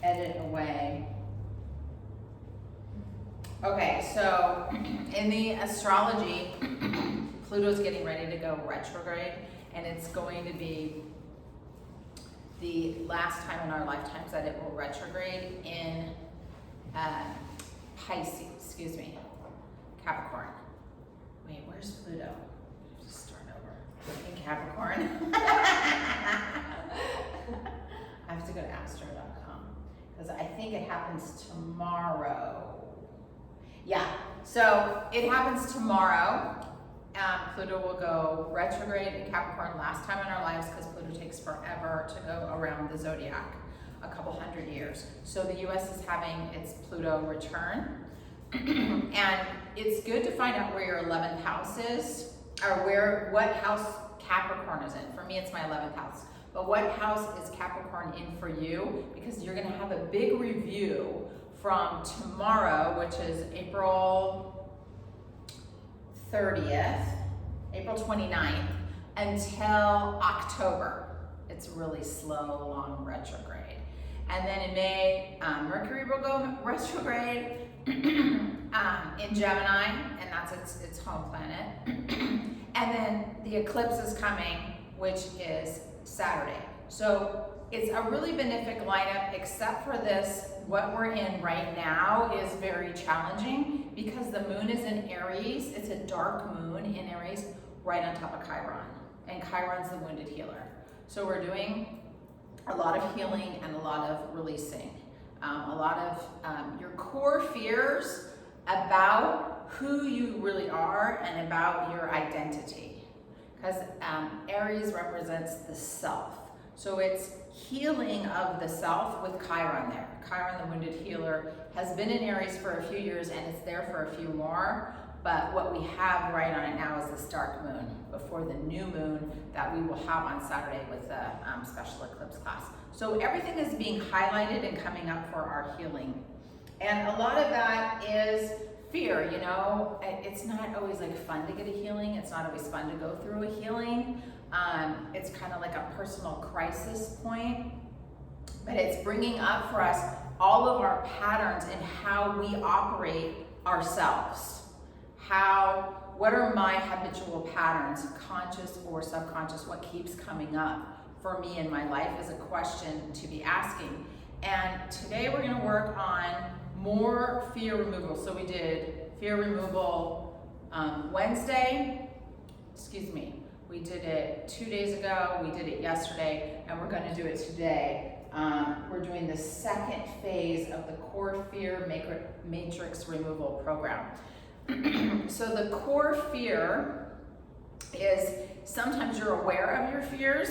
edit away. Okay, so in the astrology, Pluto's getting ready to go retrograde, and it's going to be the last time in our lifetimes that it will retrograde in Capricorn. Wait, where's Pluto? Just start over. In Capricorn. I have to go to astro.com because I think it happens tomorrow. Yeah, so it happens tomorrow. Pluto will go retrograde in Capricorn last time in our lives because Pluto takes forever to go around the zodiac, a couple hundred years. So the US is having its Pluto return. And it's good to find out where your 11th house is, or what house Capricorn is in. For me, it's my 11th house. But what house is Capricorn in for you? Because you're gonna have a big review from tomorrow, which is April 30th, April 29th, until October. It's really slow, long retrograde. And then in May, Mercury will go retrograde in Gemini, and that's its home planet. And then the eclipse is coming, which is Saturday. So it's a really benefic lineup, except for this, what we're in right now is very challenging because the moon is in Aries. It's a dark moon in Aries right on top of Chiron. And Chiron's the wounded healer. So we're doing a lot of healing and a lot of releasing. A lot of your core fears about who you really are and about your identity. Because Aries represents the self. So it's healing of the self with Chiron there. Chiron, the wounded healer, has been in Aries for a few years and it's there for a few more. But what we have right on it now is this dark moon before the new moon that we will have on Saturday with the special eclipse class. So everything is being highlighted and coming up for our healing. And a lot of that is fear, you know. It's not always like fun to get a healing. It's not always fun to go through a healing. It's kind of like a personal crisis point, but it's bringing up for us all of our patterns and how we operate ourselves. What are my habitual patterns, conscious or subconscious? What keeps coming up for me in my life is a question to be asking. And today we're gonna work on more fear removal. So we did fear removal Wednesday, we did it 2 days ago, we did it yesterday, and we're gonna do it today. We're doing the second phase of the core fear matrix removal program. So the core fear is sometimes you're aware of your fears,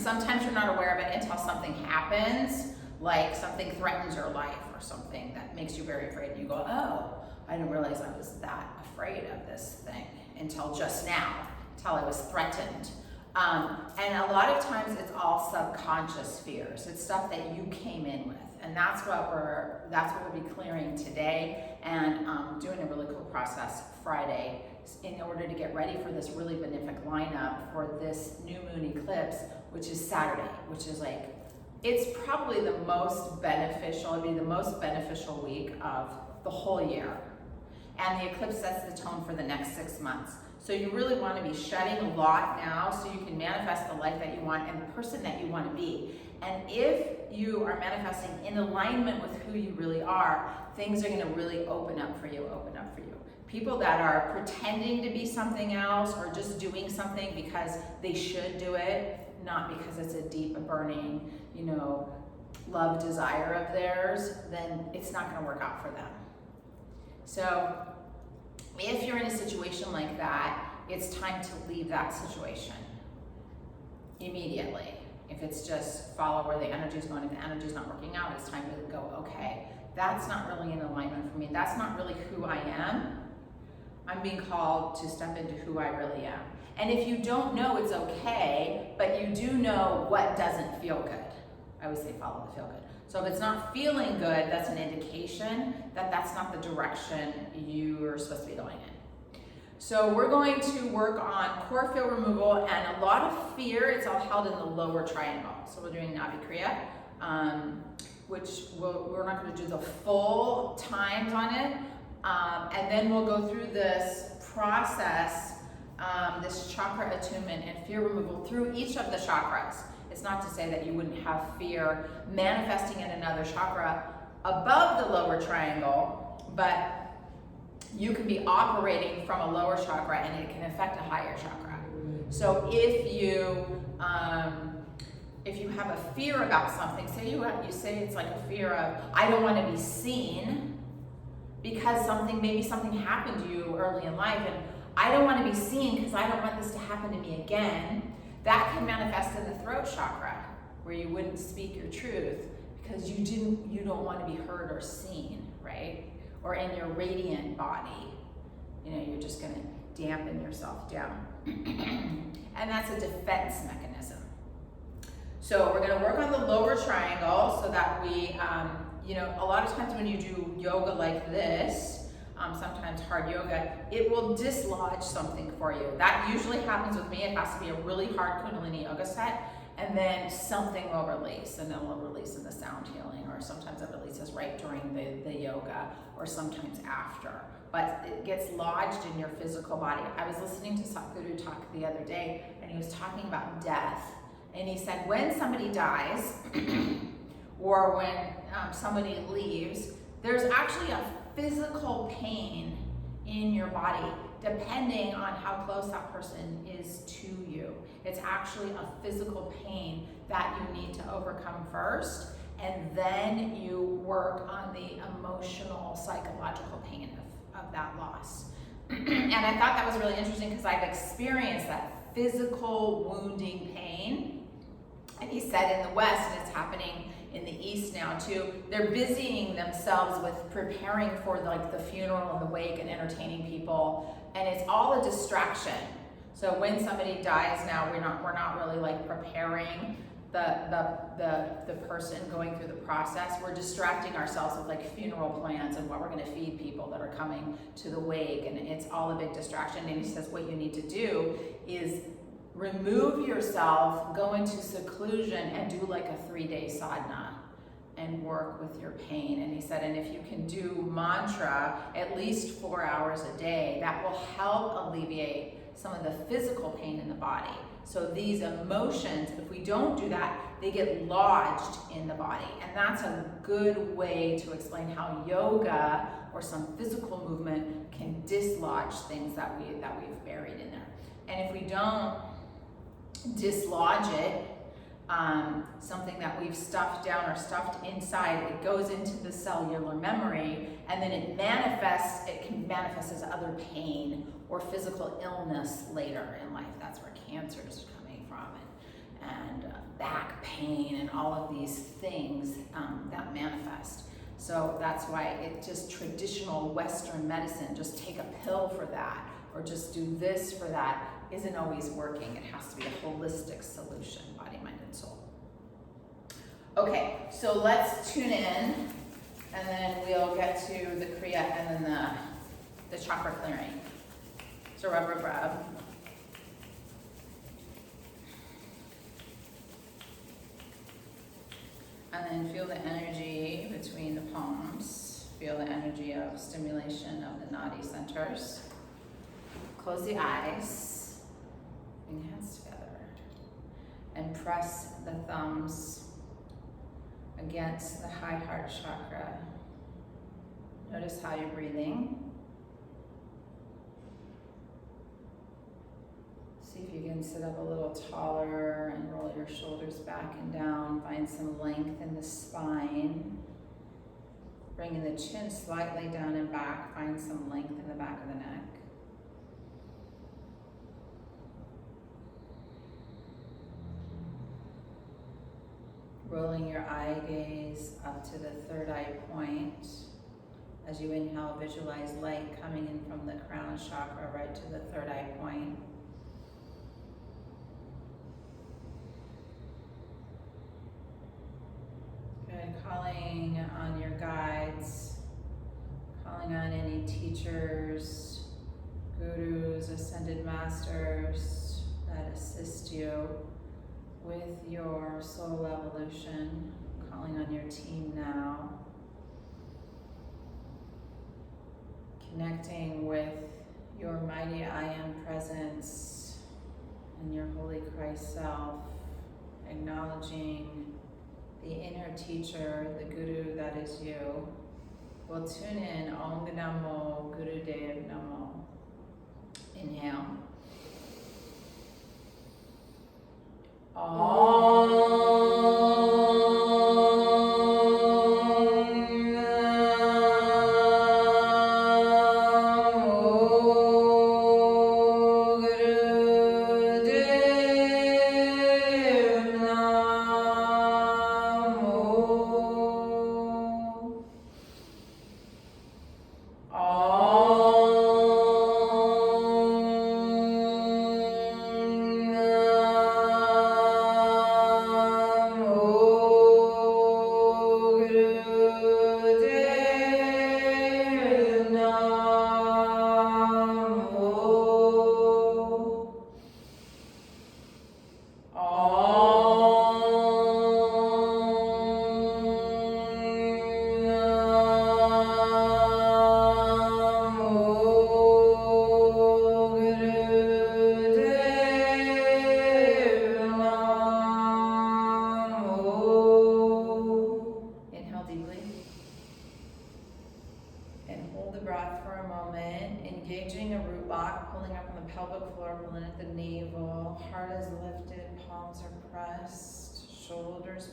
sometimes you're not aware of it until something happens, like something threatens your life or something that makes you very afraid. You go, oh, I didn't realize I was that afraid of this thing until just now, until I was threatened. And a lot of times it's all subconscious fears. It's stuff that you came in with. And that's what we'll be clearing today and doing a really cool process Friday in order to get ready for this really benefic lineup for this new moon eclipse, which is Saturday, which is like, it's probably the most beneficial, it'd be the most beneficial week of the whole year. And the eclipse sets the tone for the next 6 months. So you really want to be shedding a lot now so you can manifest the life that you want and the person that you want to be. And if you are manifesting in alignment with who you really are, things are going to really open up for you. People that are pretending to be something else or just doing something because they should do it, not because it's a deep, burning, love desire of theirs, then it's not going to work out for them. So if you're in a situation like that, it's time to leave that situation immediately. If it's just follow where the energy is going, if the energy is not working out, it's time to go, okay, that's not really in alignment for me. That's not really who I am. I'm being called to step into who I really am. And if you don't know, it's okay, but you do know what doesn't feel good. I always say follow the feel good. So if it's not feeling good, that's an indication that that's not the direction you're supposed to be going in. So we're going to work on core fear removal and a lot of fear. It's all held in the lower triangle. So we're doing Nadi Kriya. which we're not going to do the full times on it. And then we'll go through this process, this chakra attunement and fear removal through each of the chakras. It's not to say that you wouldn't have fear manifesting in another chakra above the lower triangle, but you can be operating from a lower chakra and it can affect a higher chakra. So if you have a fear about something, say you say it's like a fear of, I don't want to be seen because maybe something happened to you early in life, and I don't want to be seen because I don't want this to happen to me again. That can manifest in the throat chakra, where you wouldn't speak your truth because you don't want to be heard or seen, right? Or in your radiant body, you're just going to dampen yourself down. And that's a defense mechanism. So we're going to work on the lower triangle so that we, a lot of times when you do yoga like this, sometimes hard yoga, it will dislodge something for you. That usually happens with me. It has to be a really hard Kundalini Yoga set, and then something will release, and it will release in the sound healing, or sometimes it releases right during the yoga, or sometimes after. But it gets lodged in your physical body. I was listening to Satguru talk the other day, and he was talking about death. And he said, when somebody dies, or when somebody leaves, there's actually a physical pain in your body, depending on how close that person is to you. It's actually a physical pain that you need to overcome first, and then you work on the emotional, psychological pain of that loss. And I thought that was really interesting because I've experienced that physical wounding pain. And he said in the West, and it's happening in the East now too, they're busying themselves with preparing for the funeral and the wake and entertaining people, and it's all a distraction. So when somebody dies now, we're not really preparing the person going through the process. We're distracting ourselves with funeral plans and what we're going to feed people that are coming to the wake, and it's all a big distraction. And he says what you need to do is remove yourself, go into seclusion, and do a 3-day sadhana and work with your pain. And he said, and if you can do mantra at least 4 hours a day, that will help alleviate some of the physical pain in the body. So these emotions, if we don't do that, they get lodged in the body. And that's a good way to explain how yoga or some physical movement can dislodge things that we've buried in there. And if we don't dislodge it, something that we've stuffed down or stuffed inside, it goes into the cellular memory, and then it can manifest as other pain or physical illness later in life. That's where cancer is coming from, and back pain and all of these things that manifest. So that's why it just traditional Western medicine, just take a pill for that or just do this for that, isn't always working. It has to be a holistic solution, body, mind, and soul. Okay, so let's tune in, and then we'll get to the Kriya and then the chakra clearing. So rub. And then feel the energy between the palms. Feel the energy of stimulation of the Nadi centers. Close the eyes. Bring hands together. And press the thumbs against the high heart chakra. Notice how you're breathing. See if you can sit up a little taller and roll your shoulders back and down. Find some length in the spine. Bringing the chin slightly down and back. Find some length in the back of the neck. Rolling your eye gaze up to the third eye point. As you inhale, visualize light coming in from the crown chakra right to the third eye point. Good. Calling on your guides, calling on any teachers, gurus, ascended masters that assist you with your soul evolution, calling on your team now. Connecting with your mighty I Am presence and your holy Christ self, acknowledging the inner teacher, the Guru that is you. We'll tune in, Om Namo Guru Dev Namo. Inhale.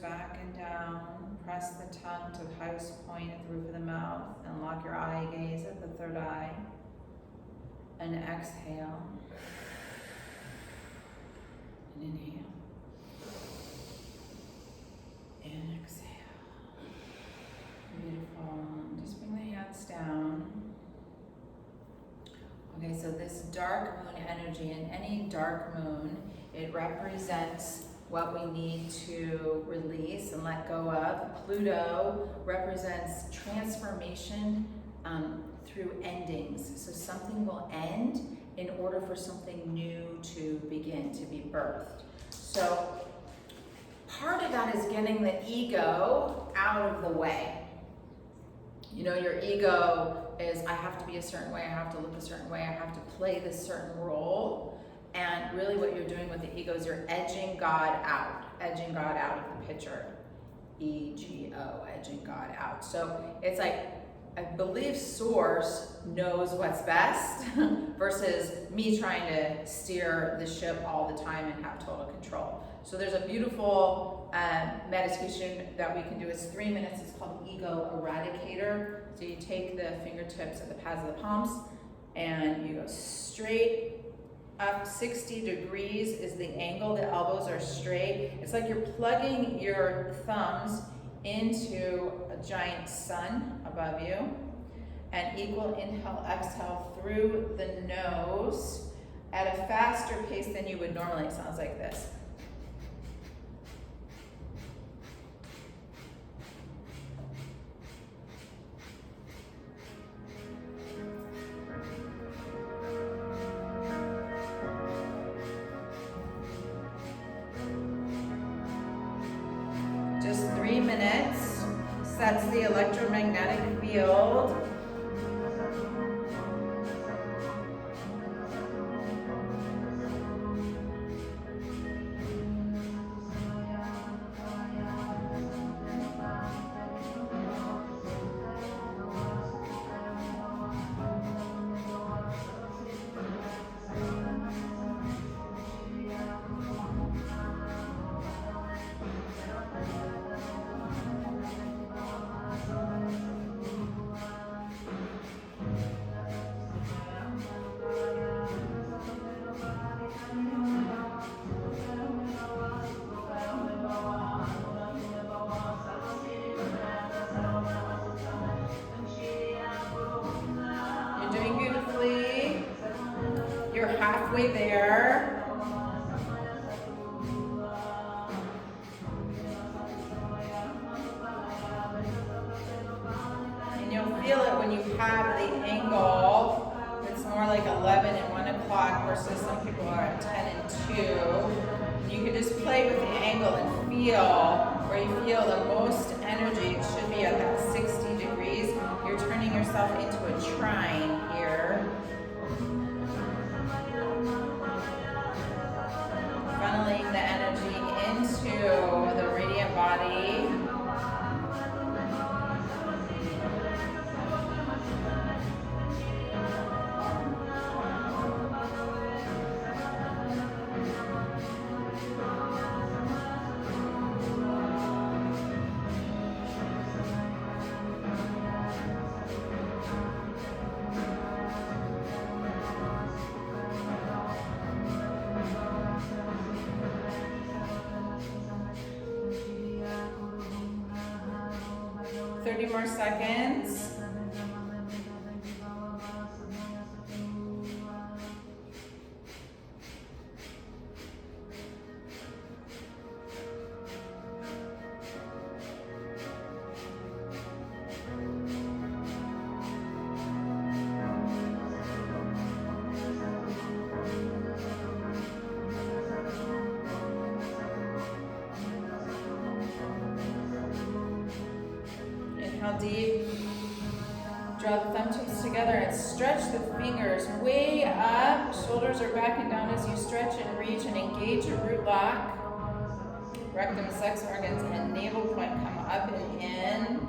Back and down. Press the tongue to the highest point at the roof of the mouth and lock your eye gaze at the third eye. And exhale. And inhale. And exhale. Beautiful. Just bring the hands down. Okay, so this dark moon energy, and any dark moon, it represents what we need to release and let go of. Pluto represents transformation through endings. So something will end in order for something new to begin, to be birthed. So part of that is getting the ego out of the way. You know, your ego is, I have to be a certain way, I have to look a certain way, I have to play this certain role. And really what you're doing with the ego is you're edging God out of the picture. E-G-O, edging God out. So it's like, I believe Source knows what's best versus me trying to steer the ship all the time and have total control. So there's a beautiful meditation that we can do. It's 3 minutes. It's called Ego Eradicator. So you take the fingertips at the pads of the palms and you go straight up 60 degrees is the angle. The elbows are straight. It's like you're plugging your thumbs into a giant sun above you. And equal inhale, exhale through the nose at a faster pace than you would normally. It sounds like this. Just 3 minutes sets the electromagnetic field. Halfway there. And you'll feel it when you have the angle. It's more like 11 and 1 o'clock versus some people are at 10 and 2. And you can just play with the angle and feel where you feel the most energy. It should be at that 60 degrees. You're turning yourself into a trine here. Funneling the energy into the radiant body. More seconds. Deep. Draw the thumb tips together and stretch the fingers way up. Shoulders are back and down as you stretch and reach and engage your root lock. Rectum, sex organs, and navel point come up and in.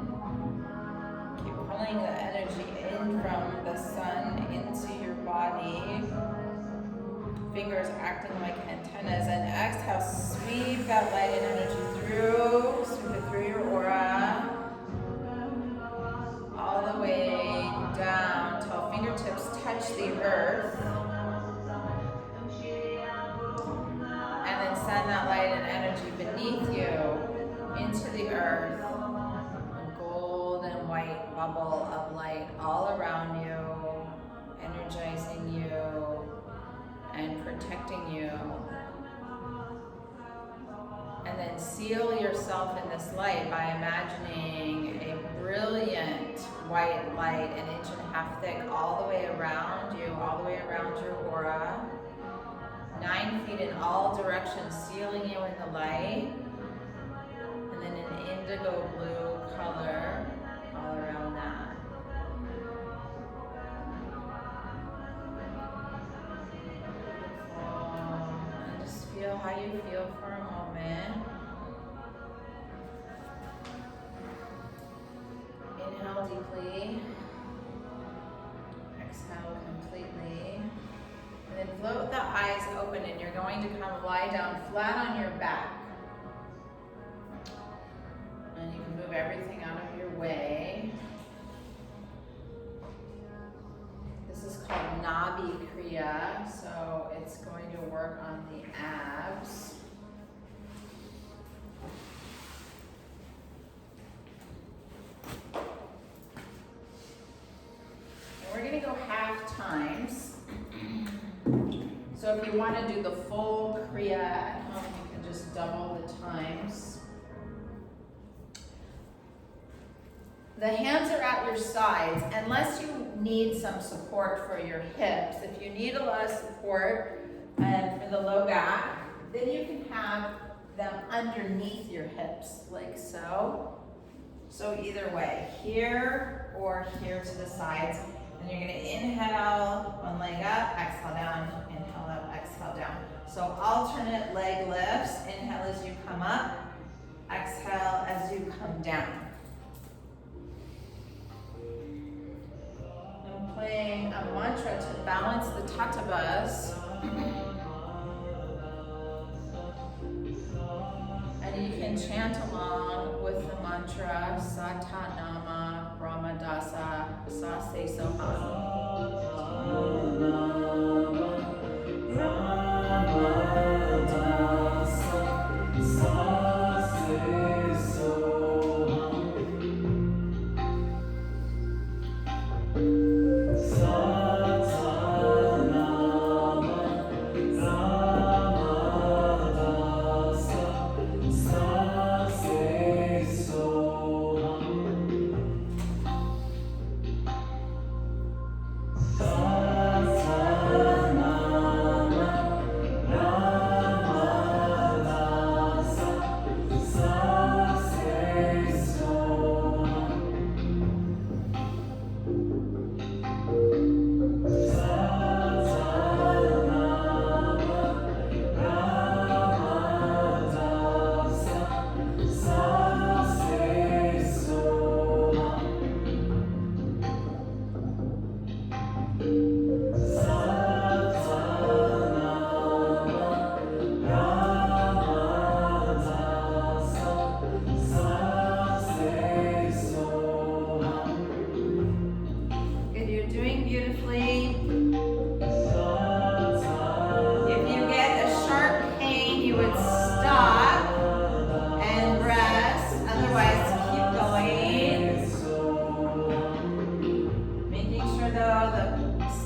Keep pulling the energy in from the sun into your body. Fingers acting like antennas. And exhale, sweep that light and energy through. Sweep it through your aura. All the way down till fingertips touch the earth. And then send that light and energy beneath you into the earth. A golden white bubble of light all around you, energizing you and protecting you. And then seal yourself in this light by imagining a brilliant white light, an 1.5 inches thick, all the way around you, all the way around your aura. 9 feet in all directions, sealing you in the light. And then an indigo blue color all around that. Beautiful. And just feel how you feel for a moment. Inhale deeply. Exhale completely. And then float the eyes open, and you're going to come lie down flat on your back. And you can move everything out of your way. This is called Nadi Kriya, so it's going to work on the abs. We're going to go half times. So if you want to do the full Kriya at home, you can just double the times. The hands are at your sides, unless you need some support for your hips. If you need a lot of support for the low back, then you can have them underneath your hips, like so. So either way, here or here to the sides. And you're going to inhale, one leg up, exhale down, inhale up, exhale down. So alternate leg lifts. Inhale as you come up, exhale as you come down. I'm playing a mantra to balance the tattvas. And you can chant along with the mantra Satanama Brahmadasa Sase Soham. Sa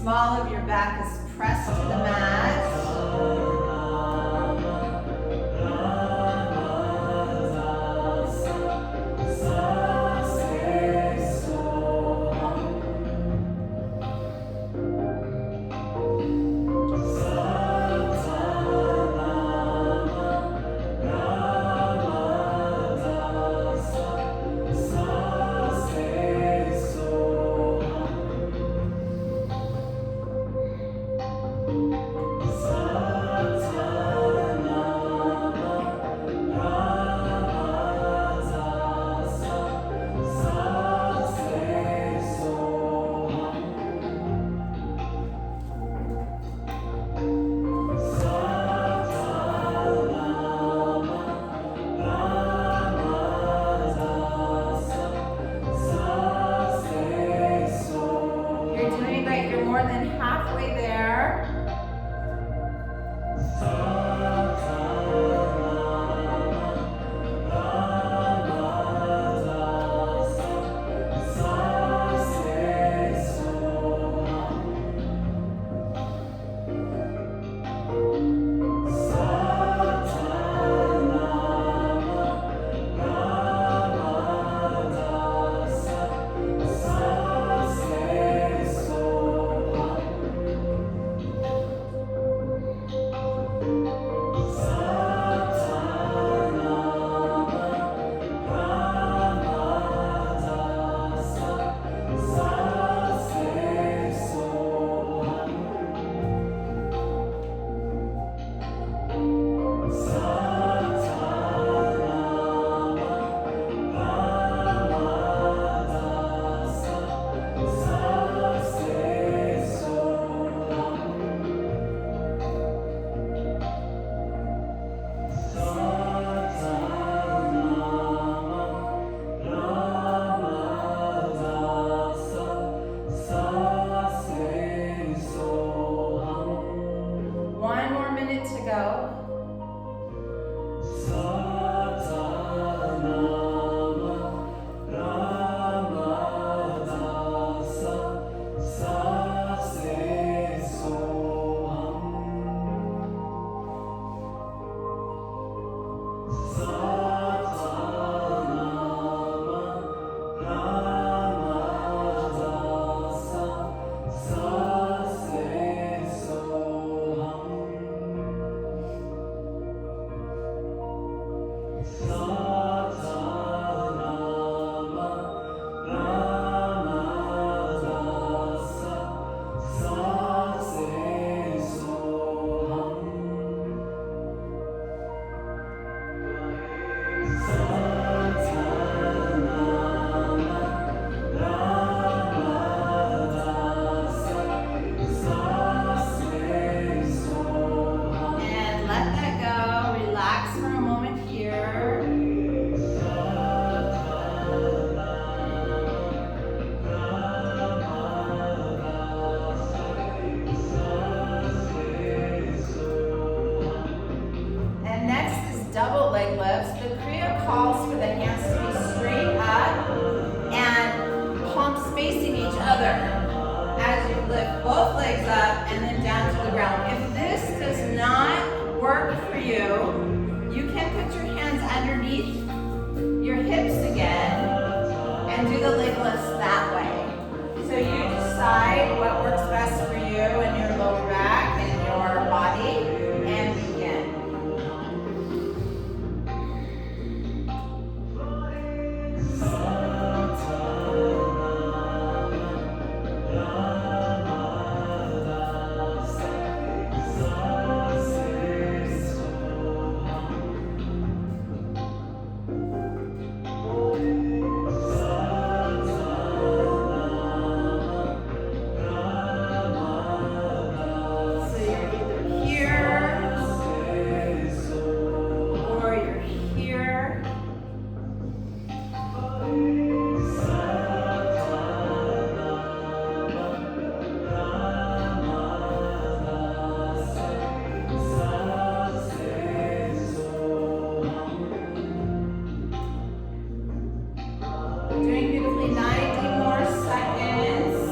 small of your back is pressed to the mat. Doing beautifully, 90 more seconds.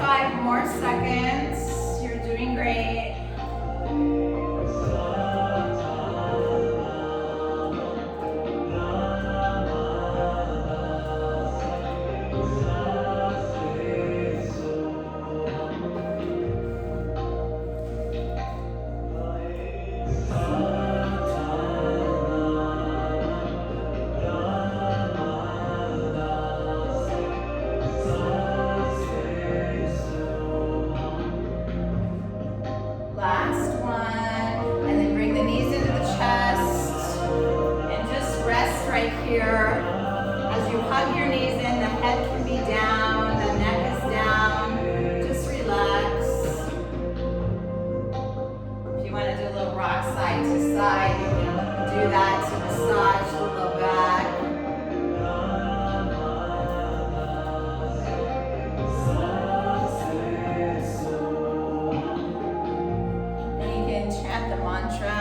5 more seconds. You're doing great. Last one, and then bring the knees into the chest, and just rest right here. As you hug your knees in, the head can be down, the neck is down, just relax. If you want to do a little rock side to side, you can do that to massage the low back. Chant the mantra.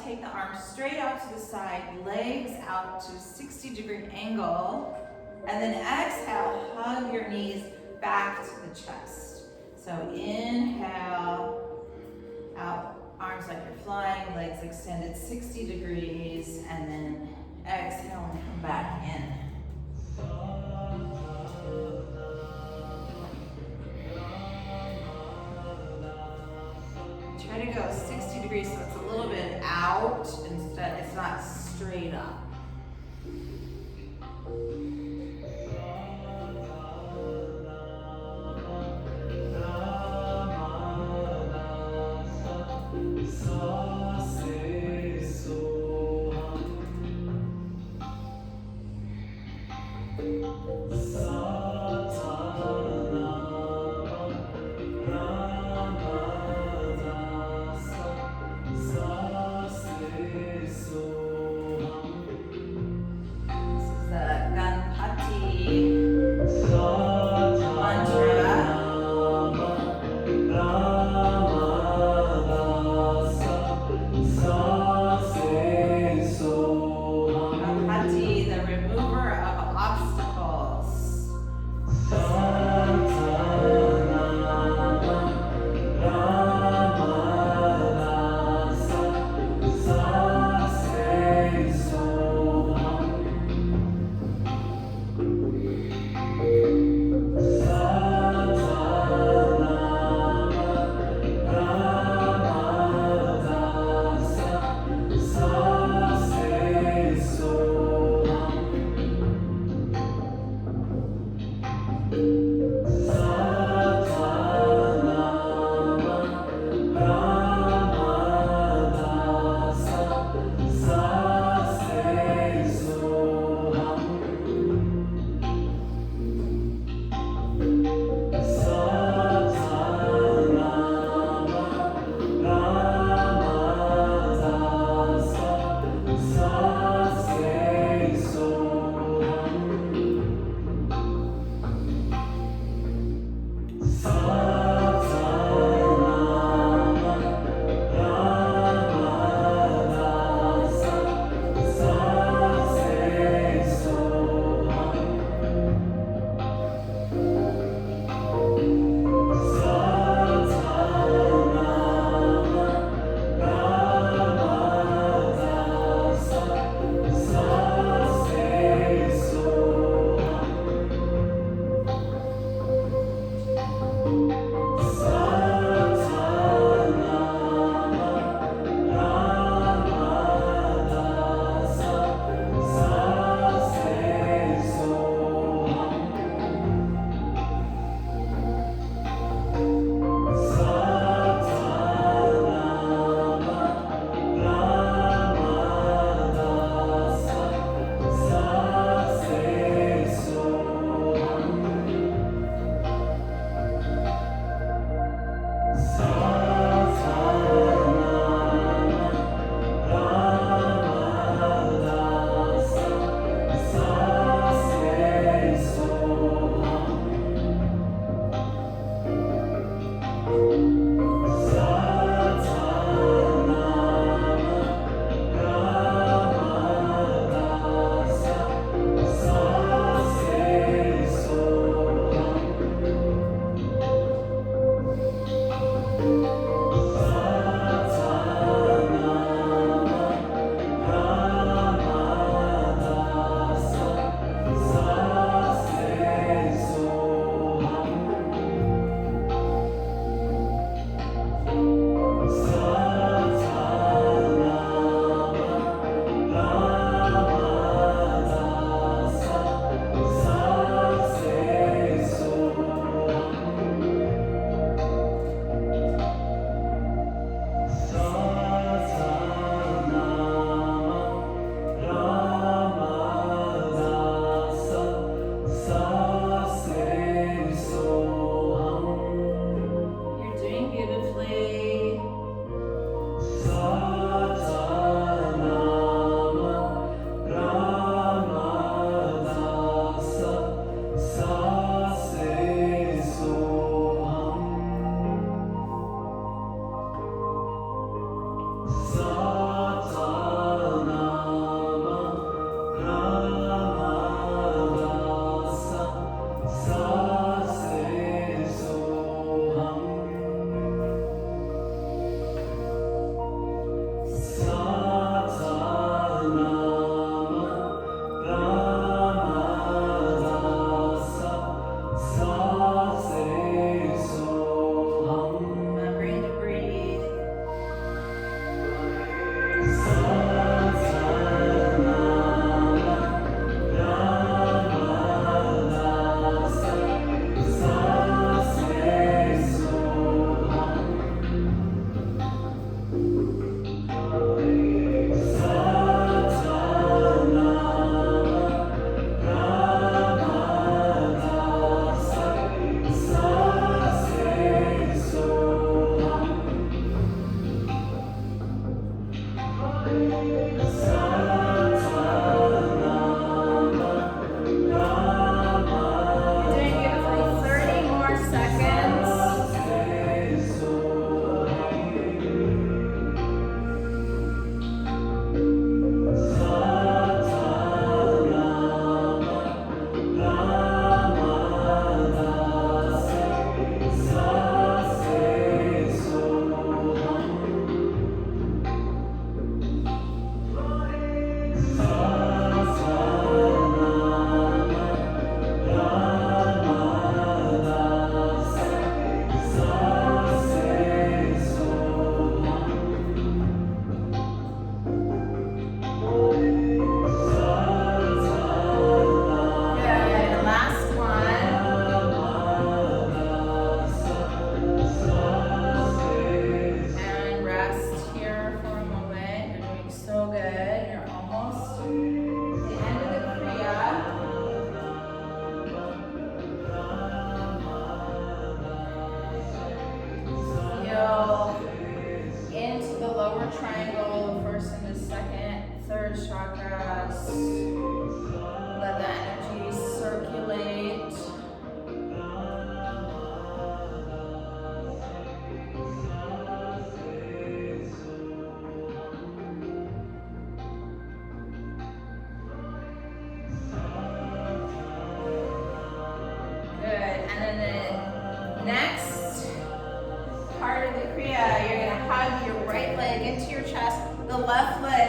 Take the arms straight out to the side, legs out to 60-degree angle, and then exhale, hug your knees back to the chest. So inhale, out, arms like you're flying, legs extended 60 degrees, and then exhale and come back in. Try to go 60 degrees so it's a little bit out instead, it's not straight up.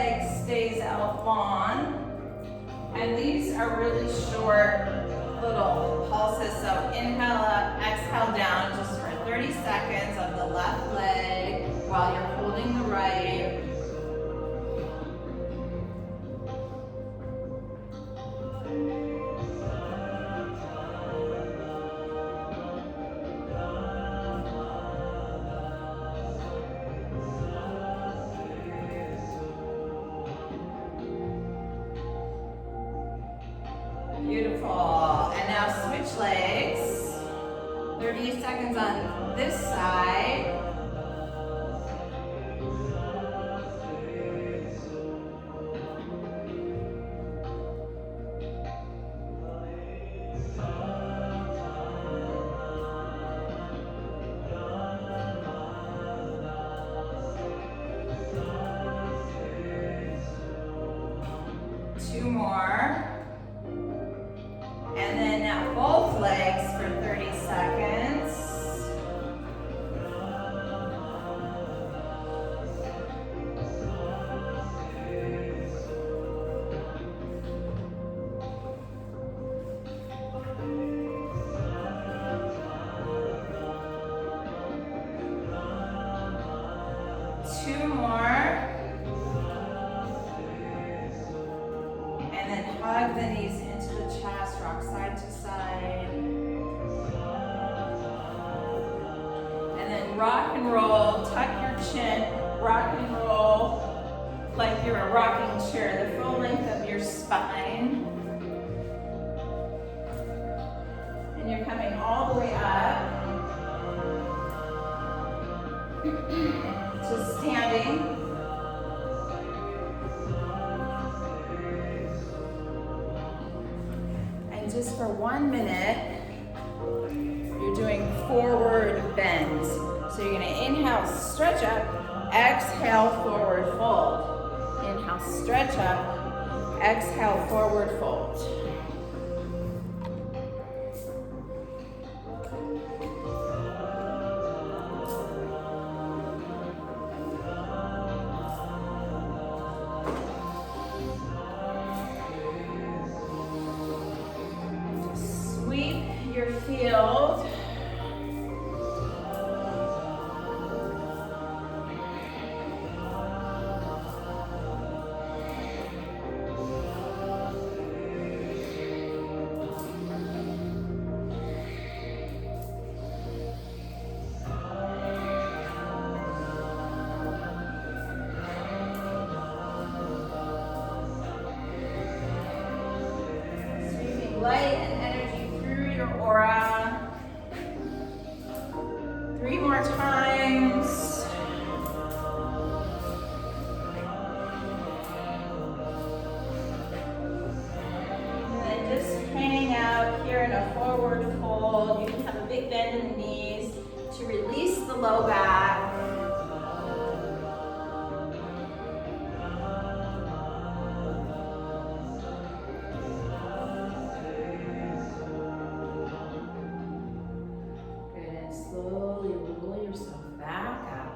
leg stays out long. And these are really short little pulses. So inhale up, exhale down just for 30 seconds of the left leg while you're holding the right. Beautiful. And now switch legs. 30 seconds on this side. Two more. And then now both legs for 30 seconds. Two more. And then hug the knees into the chest, rock side to side. And then rock and roll, tuck your chin, rock and roll like you're a rocking chair, the full length of your spine. And you're coming all the way up to standing. And just for 1 minute, you're doing forward bends. So you're gonna inhale, stretch up, exhale, forward fold. Inhale, stretch up, exhale, forward fold. Sweep your field. Light and energy through your aura. 3 more times. And then just hang out here in a forward fold. You can have a big bend in the knees to release the low back. Slowly roll yourself back up.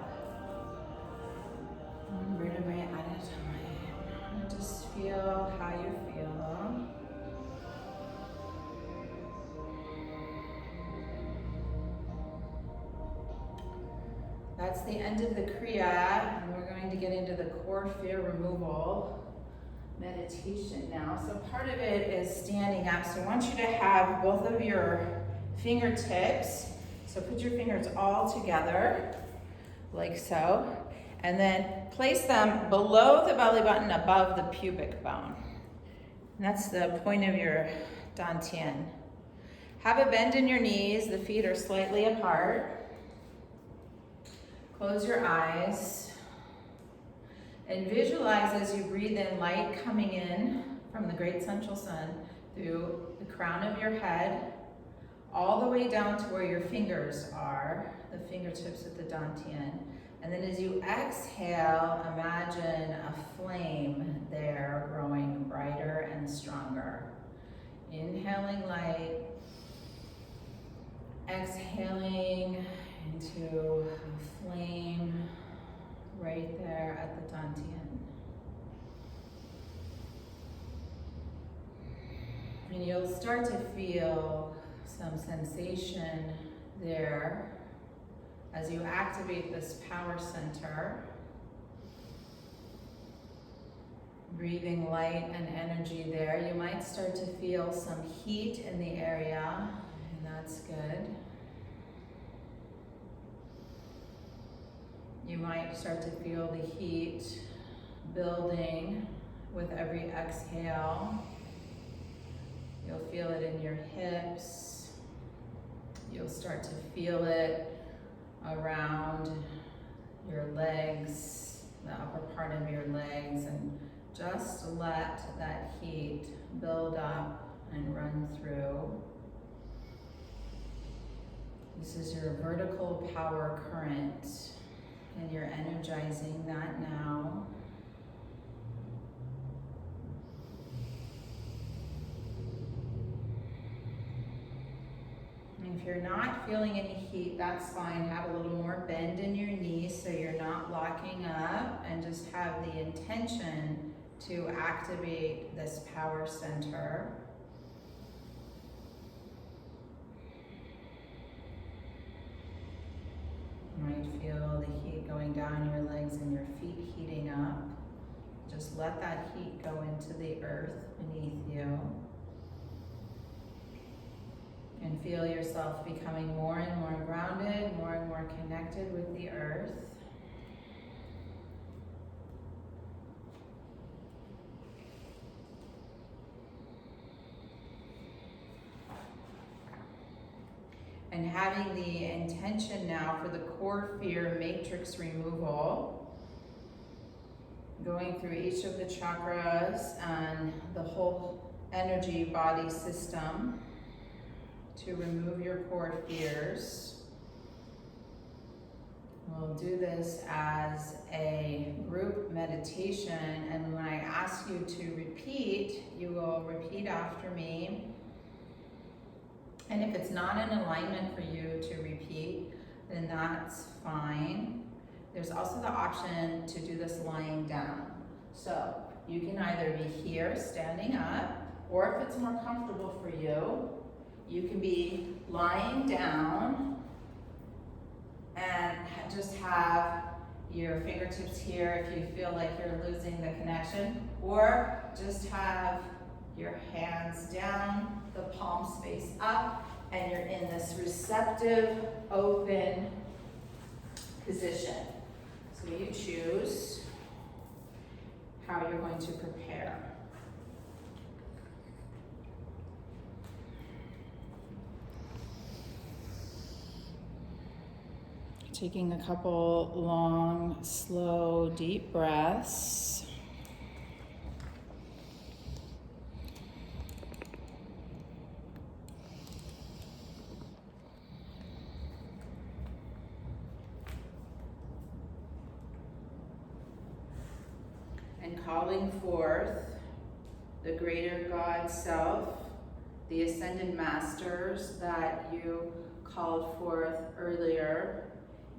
One vertebrae at a time. And just feel how you feel. That's the end of the Kriya, and we're going to get into the core fear removal meditation now. So part of it is standing up. So I want you to have both of your fingertips. So put your fingers all together, like so, and then place them below the belly button, above the pubic bone. And that's the point of your dantian. Have a bend in your knees, the feet are slightly apart. Close your eyes, and visualize as you breathe in light coming in from the great central sun through the crown of your head, all the way down to where your fingers are, the fingertips at the dantian. And then as you exhale, imagine a flame there growing brighter and stronger. Inhaling light, exhaling into a flame right there at the dantian. And you'll start to feel some sensation there as you activate this power center. Breathing light and energy there. You might start to feel some heat in the area, and that's good. You might start to feel the heat building with every exhale. You'll feel it in your hips. You'll start to feel it around your legs, the upper part of your legs, and just let that heat build up and run through. This is your vertical power current, and you're energizing that now. And if you're not feeling any heat, that's fine. Have a little more bend in your knees so you're not locking up, and just have the intention to activate this power center. You might feel the heat going down your legs and your feet heating up. Just let that heat go into the earth beneath you. And feel yourself becoming more and more grounded, more and more connected with the earth. And having the intention now for the core fear matrix removal, going through each of the chakras and the whole energy body system to remove your core fears. We'll do this as a group meditation, and when I ask you to repeat, you will repeat after me. And if it's not in alignment for you to repeat, then that's fine. There's also the option to do this lying down. So you can either be here standing up, or if it's more comfortable for you, you can be lying down and just have your fingertips here if you feel like you're losing the connection, or just have your hands down, the palms face up, and you're in this receptive, open position. So you choose how you're going to prepare. Taking a couple long, slow, deep breaths. And calling forth the greater God self, the ascended masters that you called forth earlier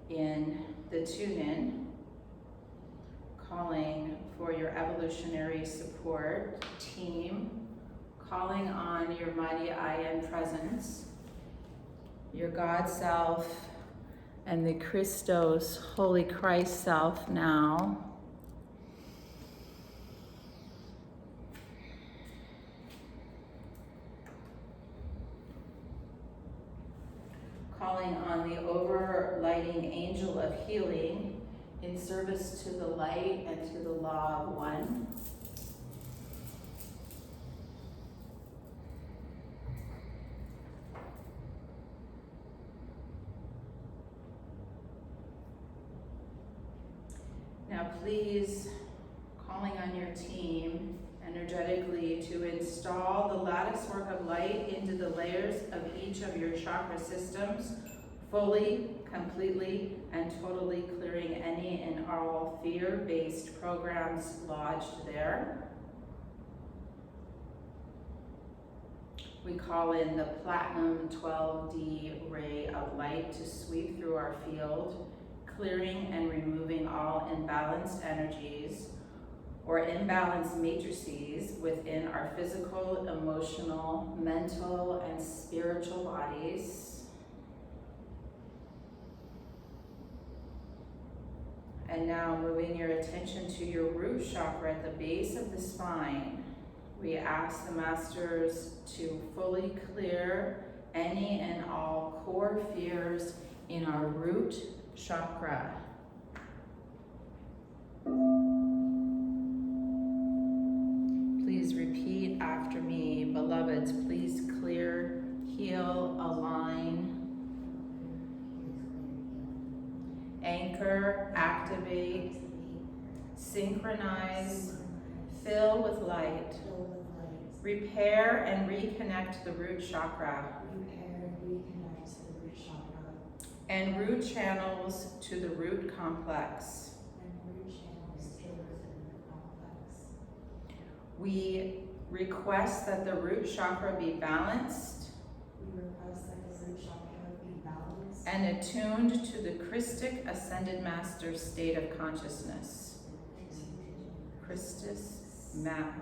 in the tune-in, calling for your evolutionary support team, calling on your mighty I Am presence, your God self, and the Christos, Holy Christ self now. Calling on the overlighting angel of healing in service to the light and to the law of one. Now please, calling on your team energetically to install the lattice work of light into the layers of each of your chakra systems, fully, completely, and totally clearing any and all fear-based programs lodged there. We call in the platinum 12D ray of light to sweep through our field, clearing and removing all imbalanced energies, or imbalanced matrices within our physical, emotional, mental, and spiritual bodies. And now moving your attention to your root chakra at the base of the spine, we ask the masters to fully clear any and all core fears in our root chakra. Please repeat after me. Beloveds, please clear, heal, align, anchor, activate, synchronize, fill with light, repair and reconnect the root chakra, and root channels to the root complex. We request that the root chakra be balanced and attuned to the Christic Ascended Master state of consciousness.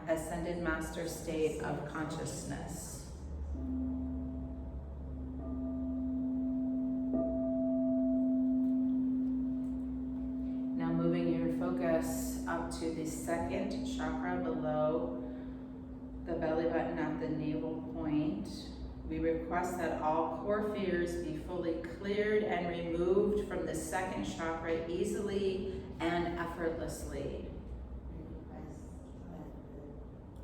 Ascended Master state of consciousness. Now moving your focus up to the second chakra below the belly button at the navel point. We request that all core fears be fully cleared and removed from the second chakra easily and effortlessly.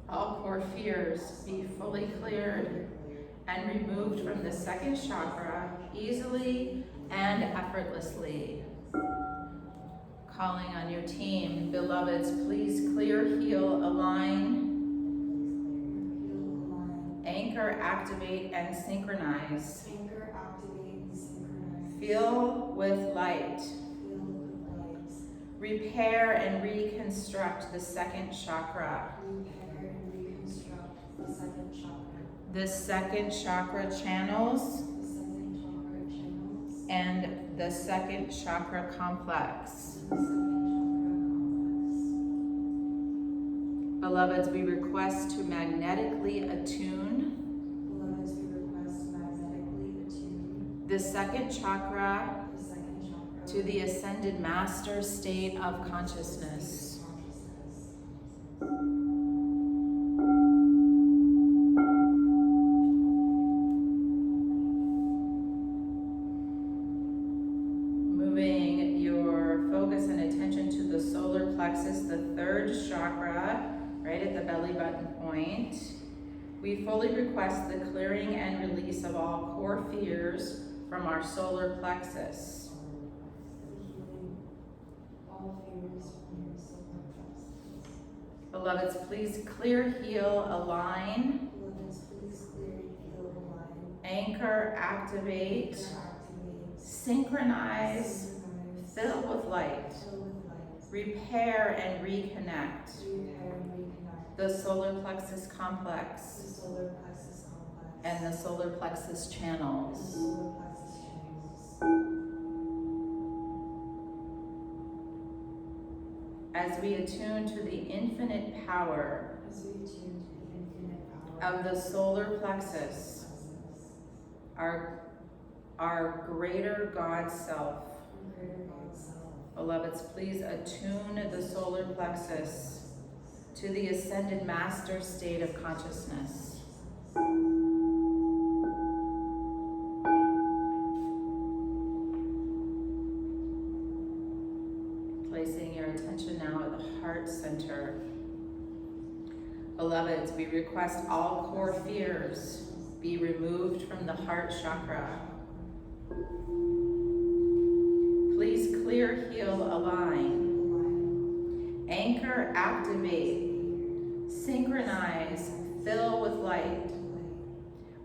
All core fears be fully cleared and removed from the second chakra easily and effortlessly. Calling on your team, beloveds, please clear, heal, align, anchor, activate, and synchronize. Fill with light. Repair and reconstruct the second chakra. The second chakra channels and the second chakra complex. Beloveds, we request to magnetically attune the second chakra to the Ascended Master state of consciousness. Moving your focus and attention to the solar plexus, the third chakra, right at the belly button point. We fully request the clearing and release of all core fears from our solar plexus. Beloveds, please clear, heal, align, anchor, activate, synchronize, fill with light, repair and reconnect the solar plexus complex and the solar plexus channels. As we attune to the infinite power of the solar plexus, our greater God self. Beloveds, please attune the solar plexus to the Ascended Master state of consciousness. Placing your attention now at the heart center. Beloveds, we request all core fears be removed from the heart chakra. Please clear, heal, align, anchor, activate, synchronize, fill with light,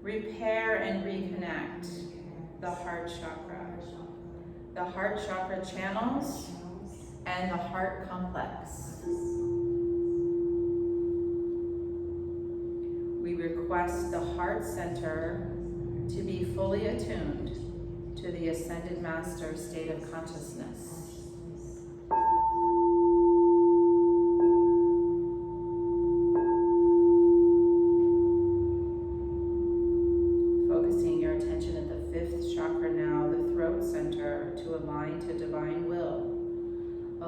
repair and reconnect the heart chakra channels, and the heart complex. We request the heart center to be fully attuned to the Ascended Master state of consciousness.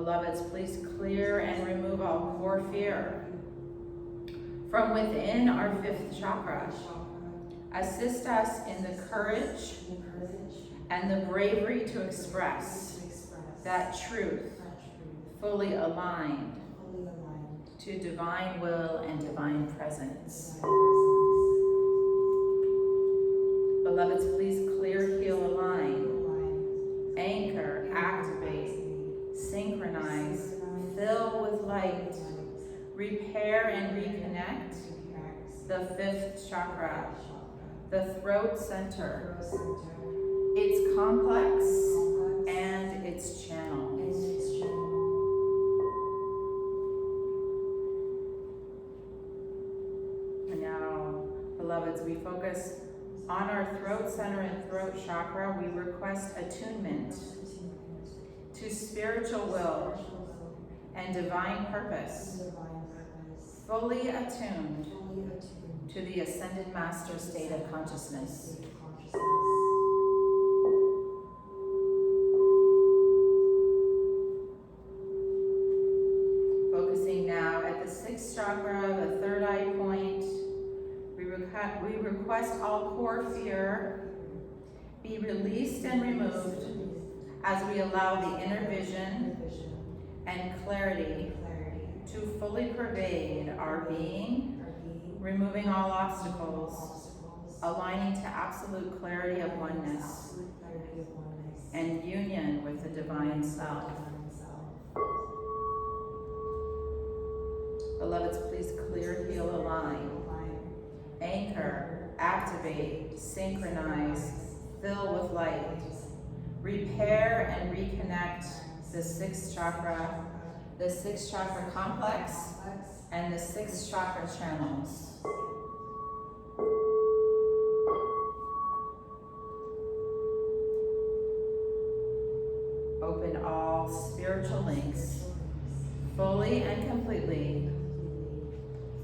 Beloveds, please clear and remove all core fear from within our fifth chakra. Assist us in the courage and the bravery to express that truth, fully aligned to divine will and divine presence. Beloveds, please clear, heal, align, anchor, activate, synchronize, fill with light, repair and reconnect the fifth chakra, the throat center, its complex and its channels. And now, beloveds, we focus on our throat center and throat chakra. We request attunement to spiritual will and divine purpose, fully attuned to the ascended master state of consciousness. Focusing now at the sixth chakra, the third eye point, we request all core fear be released and removed as we allow the inner vision and clarity to fully pervade our being, removing all obstacles, aligning to absolute clarity of oneness and union with the divine self. Beloveds, please clear, heal, align, anchor, activate, synchronize, fill with light, repair and reconnect the sixth chakra complex, and the sixth chakra channels. Open all spiritual links fully and completely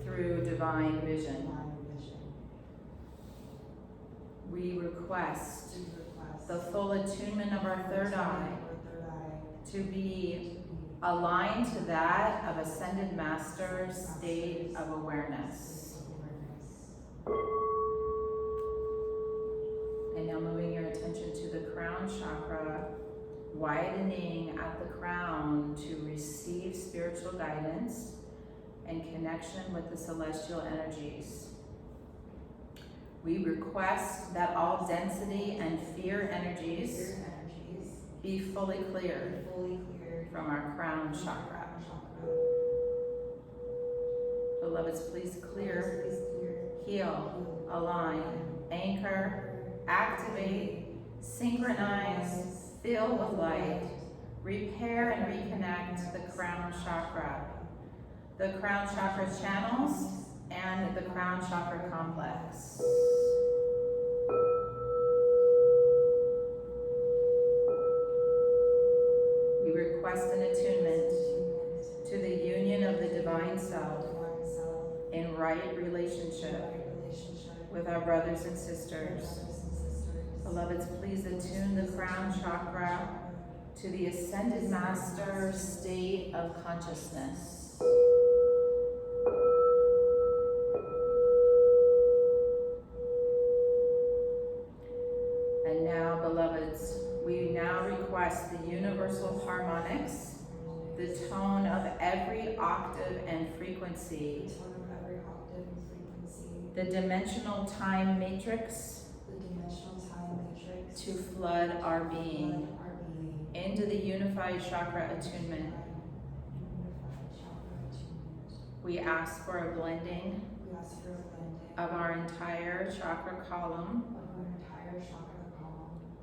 through divine vision. We request the full attunement of our third eye to be aligned to that of ascended master's state of awareness. And now moving your attention to the crown chakra, widening at the crown to receive spiritual guidance and connection with the celestial energies. We request that all density and fear energies be fully cleared from our crown chakra. Beloveds, please clear, heal, align, anchor, activate, synchronize, fill with light, repair and reconnect the crown chakra channels, and the crown chakra complex. We request an attunement to the union of the divine self in right relationship with our brothers and sisters. Beloveds, please attune the crown chakra to the ascended master state of consciousness. And now, beloveds, we now request the universal harmonics, the tone of every octave and frequency, the dimensional time matrix to flood our being into the unified chakra attunement. We ask for a blending of our entire chakra column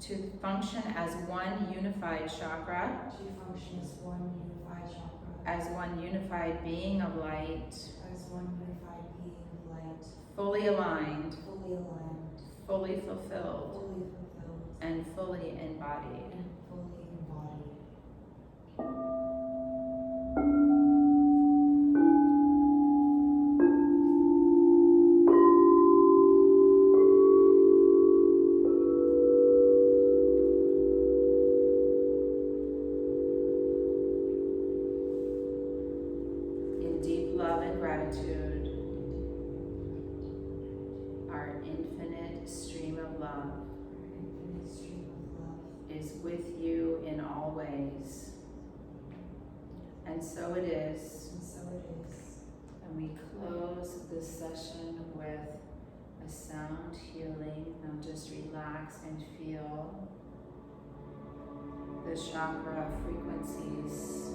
to function as one unified chakra, as one unified being of light, fully aligned, fully fulfilled, and fully embodied. gratitude, our infinite stream of love is with you in all ways. And so it is. And we close this session with a sound healing. Now just relax and feel the chakra frequencies.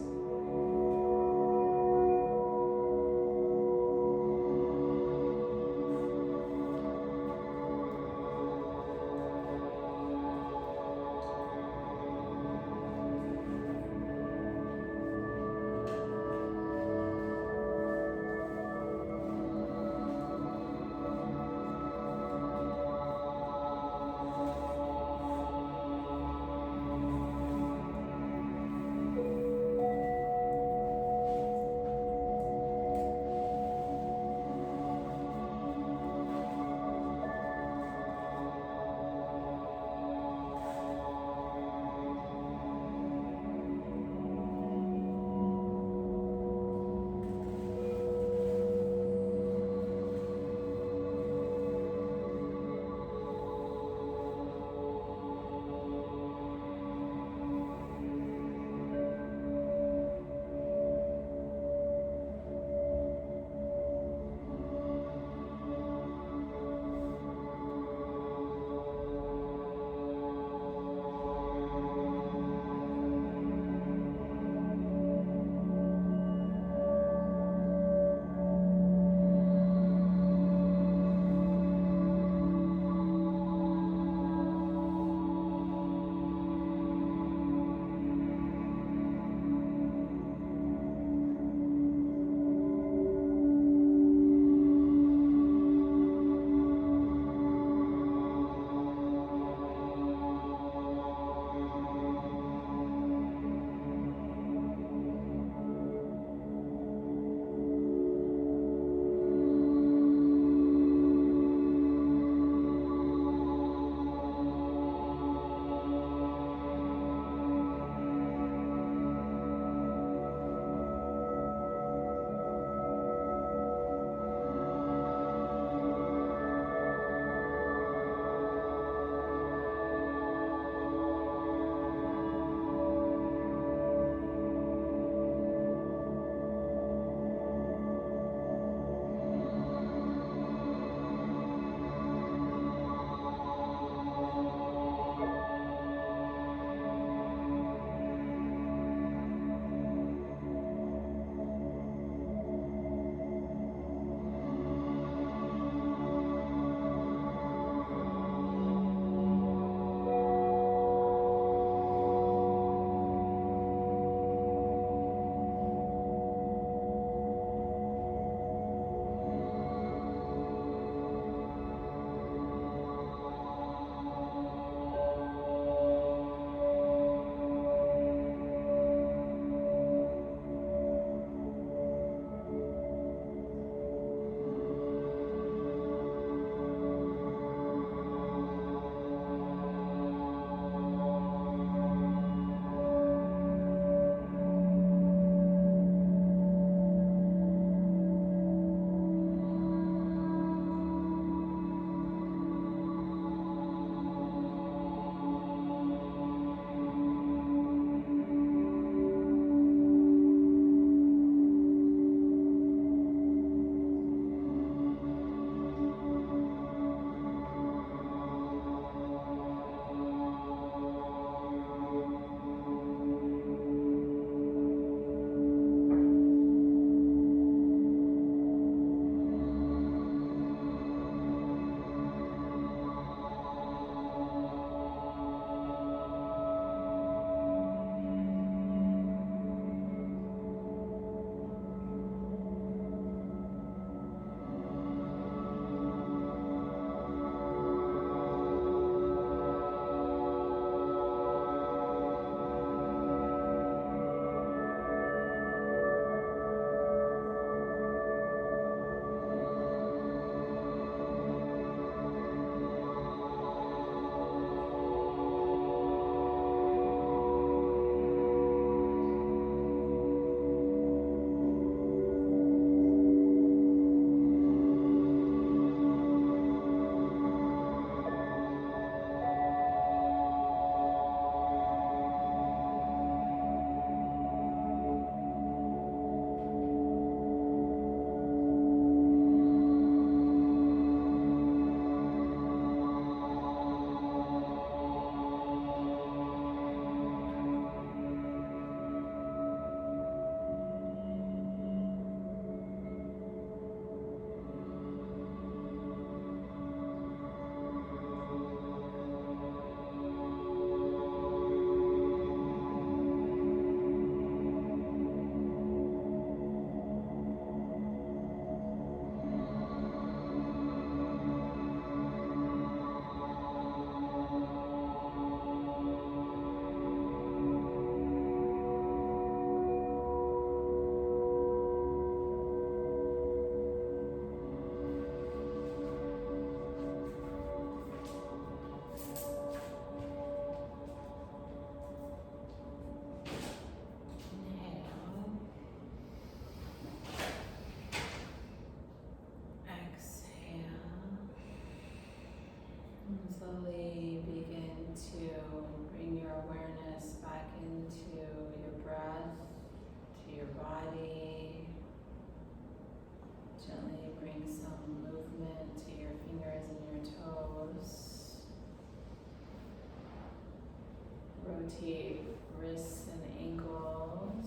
rotate wrists and ankles,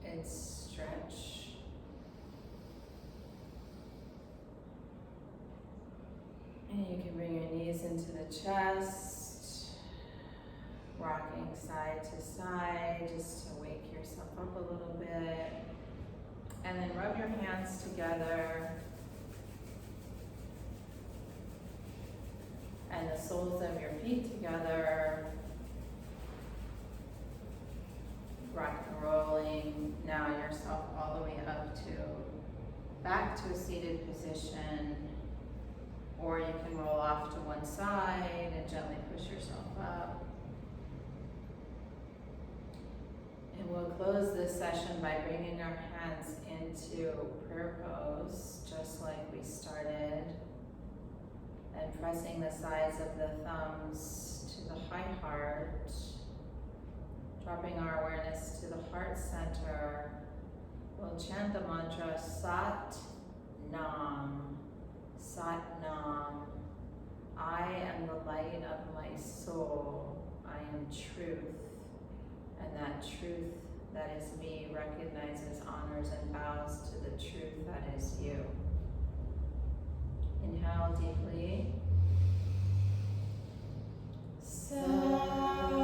and stretch. And you can bring your knees into the chest, rocking side to side just to wake yourself up a little bit. And then rub your hands together and the soles of your feet together. Rock and rolling now yourself all the way up to back to a seated position, or you can roll off to one side and gently push yourself up. And we'll close this session by bringing our hands into prayer pose, just like we started, and pressing the sides of the thumbs to the high heart, dropping our awareness to the heart center. We'll chant the mantra Sat Nam, Sat Nam. I am the light of my soul. I am truth. And that truth that is me recognizes, honors, and bows to the truth that is you. Inhale deeply. Sat.